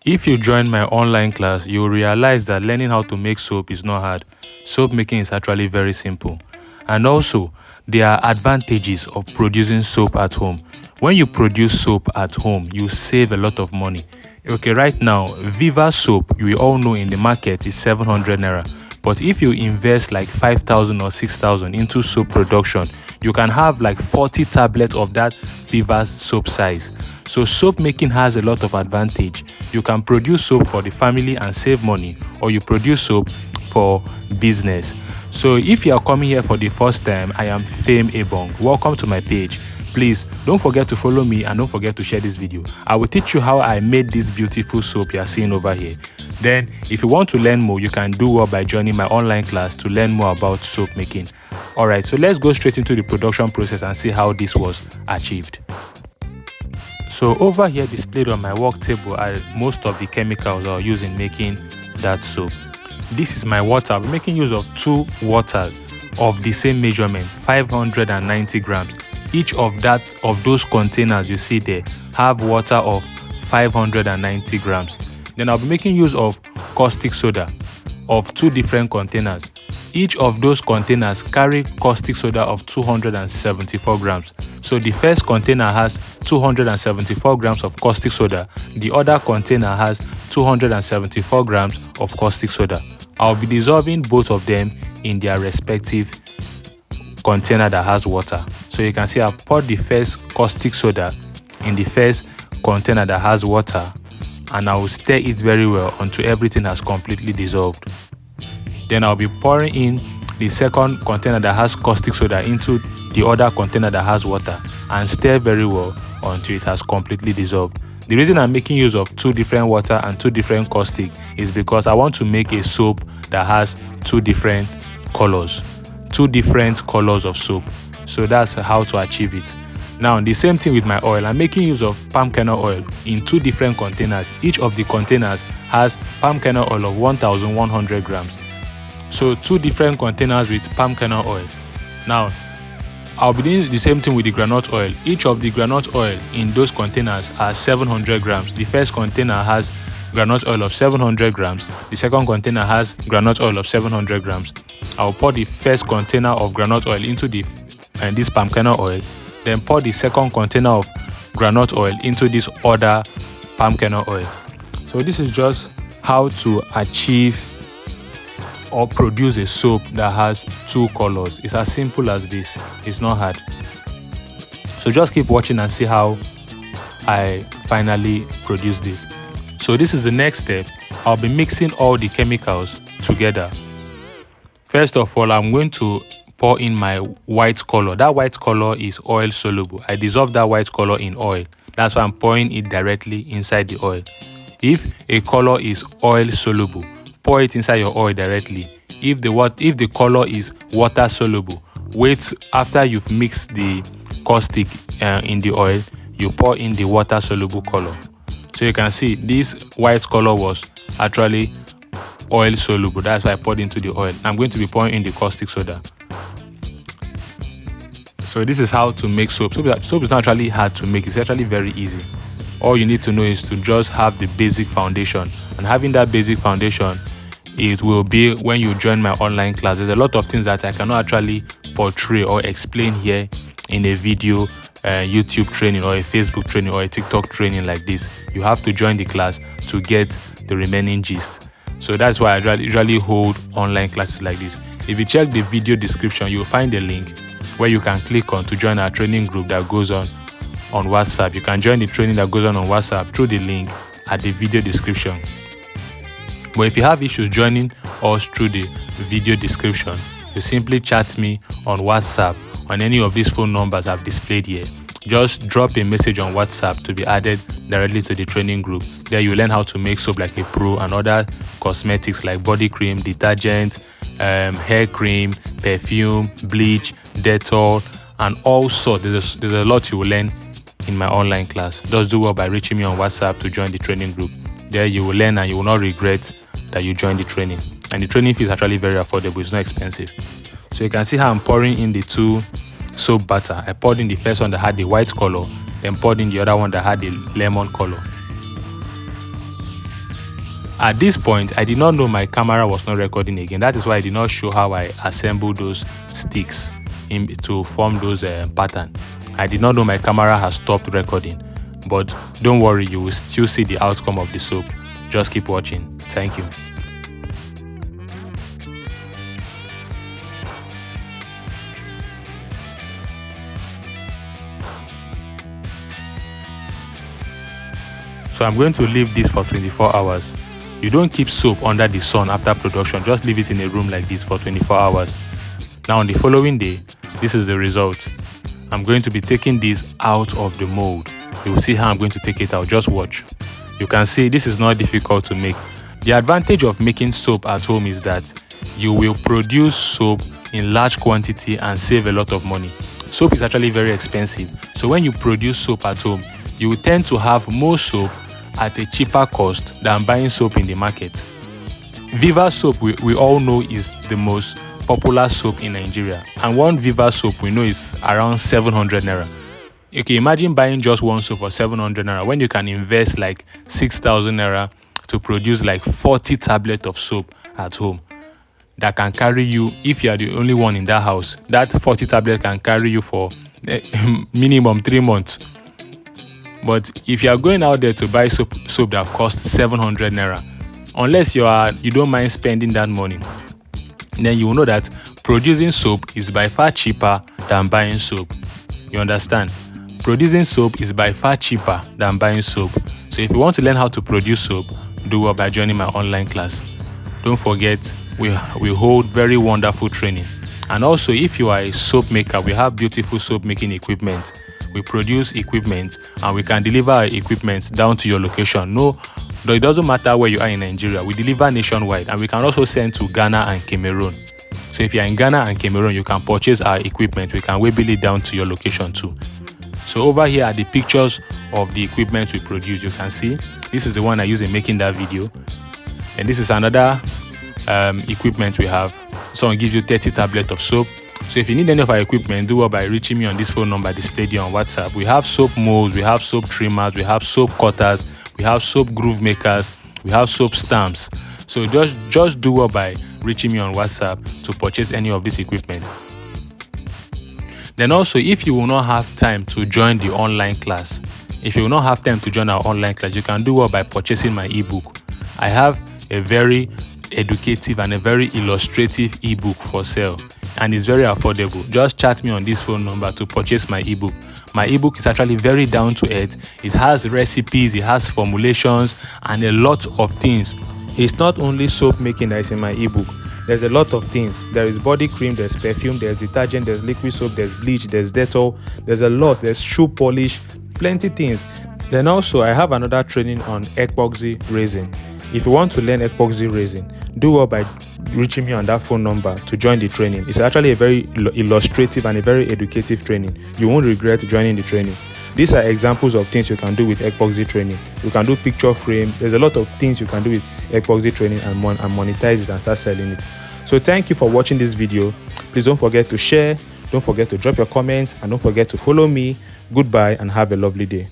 If you join my online class, you will realize that learning how to make soap is not hard. Soap making is actually very simple. And also, there are advantages of producing soap at home. When you produce soap at home, you save a lot of money. Okay, right now, Viva soap, we all know in the market is 700 naira. But if you invest like 5,000 or 6,000 into soap production, you can have like 40 tablets of that Viva soap size. So soap making has a lot of advantage. You can produce soap for the family and save money, or you produce soap for business. So if you are coming here for the first time, I am Fame Ebong. Welcome to my page. Please don't forget to follow me and don't forget to share this video. I will teach you how I made this beautiful soap you are seeing over here. Then if you want to learn more, you can do well by joining my online class to learn more about soap making. Alright, so let's go straight into the production process and see how this was achieved. So over here displayed on my work table are most of the chemicals I'll use in making that soap. This is my water. I'll be making use of 2 waters of the same measurement, 590 grams. Each of those containers you see there have water of 590 grams. Then I'll be making use of caustic soda of 2 different containers. Each of those containers carry caustic soda of 274 grams. So the first container has 274 grams of caustic soda. The other container has 274 grams of caustic soda. I'll be dissolving both of them in their respective container that has water. So you can see I've poured the first caustic soda in the first container that has water, and I will stir it very well until everything has completely dissolved. Then I'll be pouring in the second container that has caustic soda into the other container that has water and stir very well until it has completely dissolved. The reason I'm making use of 2 different water and 2 different caustic is because I want to make a soap that has 2 different colors. 2 different colors of soap. So that's how to achieve it. Now the same thing with my oil. I'm making use of palm kernel oil in 2 different containers. Each of the containers has palm kernel oil of 1,100 grams. So 2 different containers with palm kernel oil. Now I'll be doing the same thing with the groundnut oil. Each of the groundnut oil in those containers are 700 grams. The first container has groundnut oil of 700 grams. The second container has groundnut oil of 700 grams. I'll pour the first container of groundnut oil into this palm kernel oil. Then pour the second container of groundnut oil into this other palm kernel oil. So this is just how to achieve or produce a soap that has 2 colors. It's as simple as this. It's not hard. So just keep watching and see how I finally produce this. So this is the next step. I'll be mixing all the chemicals together. First of all, I'm going to pour in my white color. That white color is oil soluble. I dissolve that white color in oil. That's why I'm pouring it directly inside the oil. If a color is oil soluble, pour it inside your oil directly. If the color is water soluble, wait after you've mixed the caustic in the oil, you pour in the water soluble color. So you can see this white color was actually oil soluble. That's why I poured into the oil. I'm going to be pouring in the caustic soda. So this is how to make soap. Soap is not actually hard to make. It's actually very easy. All you need to know is to just have the basic foundation, and having that basic foundation, it will be when you join my online class. There's a lot of things that I cannot actually portray or explain here in a video, YouTube training or a Facebook training or a TikTok training like this. You have to join the class to get the remaining gist. So that's why I usually hold online classes like this. If you check the video description, you'll find a link where you can click on to join our training group that goes on WhatsApp. You can join the training that goes on WhatsApp through the link at the video description. But if you have issues joining us through the video description, you simply chat me on WhatsApp on any of these phone numbers I've displayed here. Just drop a message on WhatsApp to be added directly to the training group. There you learn how to make soap like a pro and other cosmetics like body cream, detergent, hair cream, perfume, bleach, Dettol, and all sorts. There's a lot you will learn in my online class. Just do well by reaching me on WhatsApp to join the training group. There you will learn and you will not regret that you joined the training. And the training fee is actually very affordable. It's not expensive. So you can see how I'm pouring in the 2 soap batter. I poured in the first one that had the white color, then poured in the other one that had the lemon color. At this point, I did not know my camera was not recording again. That is why I did not show how I assemble those sticks to form those pattern. I did not know my camera has stopped recording. But don't worry, you will still see the outcome of the soap. Just keep watching. Thank you. So I'm going to leave this for 24 hours. You don't keep soap under the sun after production. Just leave it in a room like this for 24 hours. Now on the following day, this is the result. I'm going to be taking this out of the mold. You will see how I'm going to take it out. Just watch. You can see this is not difficult to make. The advantage of making soap at home is that you will produce soap in large quantity and save a lot of money. Soap is actually very expensive. So when you produce soap at home, you will tend to have more soap at a cheaper cost than buying soap in the market. Viva soap, we all know, is the most popular soap in Nigeria. And one Viva soap we know is around 700 naira. Okay, imagine buying just one soap for 700 naira when you can invest like 6,000 naira to produce like 40 tablets of soap at home that can carry you. If you are the only one in that house, that 40 tablet can carry you for minimum 3 months. But if you are going out there to buy soap that costs 700 naira, unless you don't mind spending that money, then you will know that producing soap is by far cheaper than buying soap. You understand? Producing soap is by far cheaper than buying soap. So if you want to learn how to produce soap, do well by joining my online class. Don't forget, we hold very wonderful training. And also, if you are a soap maker, we have beautiful soap making equipment. We produce equipment and we can deliver our equipment down to your location. No, it doesn't matter where you are in Nigeria. We deliver nationwide, and we can also send to Ghana and Cameroon. So if you're in Ghana and Cameroon, you can purchase our equipment. We can wheel it down to your location too. So over here are the pictures of the equipment we produce. You can see this is the one I used in making that video. And this is another equipment we have. Someone gives you 30 tablets of soap. So if you need any of our equipment, do well by reaching me on this phone number displayed here on WhatsApp. We have soap molds, we have soap trimmers, we have soap cutters, we have soap groove makers, we have soap stamps. So just do well by reaching me on WhatsApp to purchase any of this equipment. Then also, if you will not have time to join the online class, you can do well by purchasing my ebook. I have a very educative and a very illustrative ebook for sale, and it's very affordable. Just chat me on this phone number to purchase my ebook. My ebook is actually very down to earth. It has recipes, it has formulations, and a lot of things. It's not only soap making that is in my ebook. There's a lot of things. There is body cream, there's perfume, there's detergent, there's liquid soap, there's bleach, there's Dettol, there's a lot, there's shoe polish, plenty things. Then also I have another training on epoxy resin. If you want to learn epoxy resin, do well by reaching me on that phone number to join the training. It's actually a very illustrative and a very educative training. You won't regret joining the training. These are examples of things you can do with epoxy training. You can do picture frame. There's a lot of things you can do with epoxy training and monetize it and start selling it. So thank you for watching this video. Please don't forget to share, don't forget to drop your comments, and don't forget to follow me. Goodbye and have a lovely day.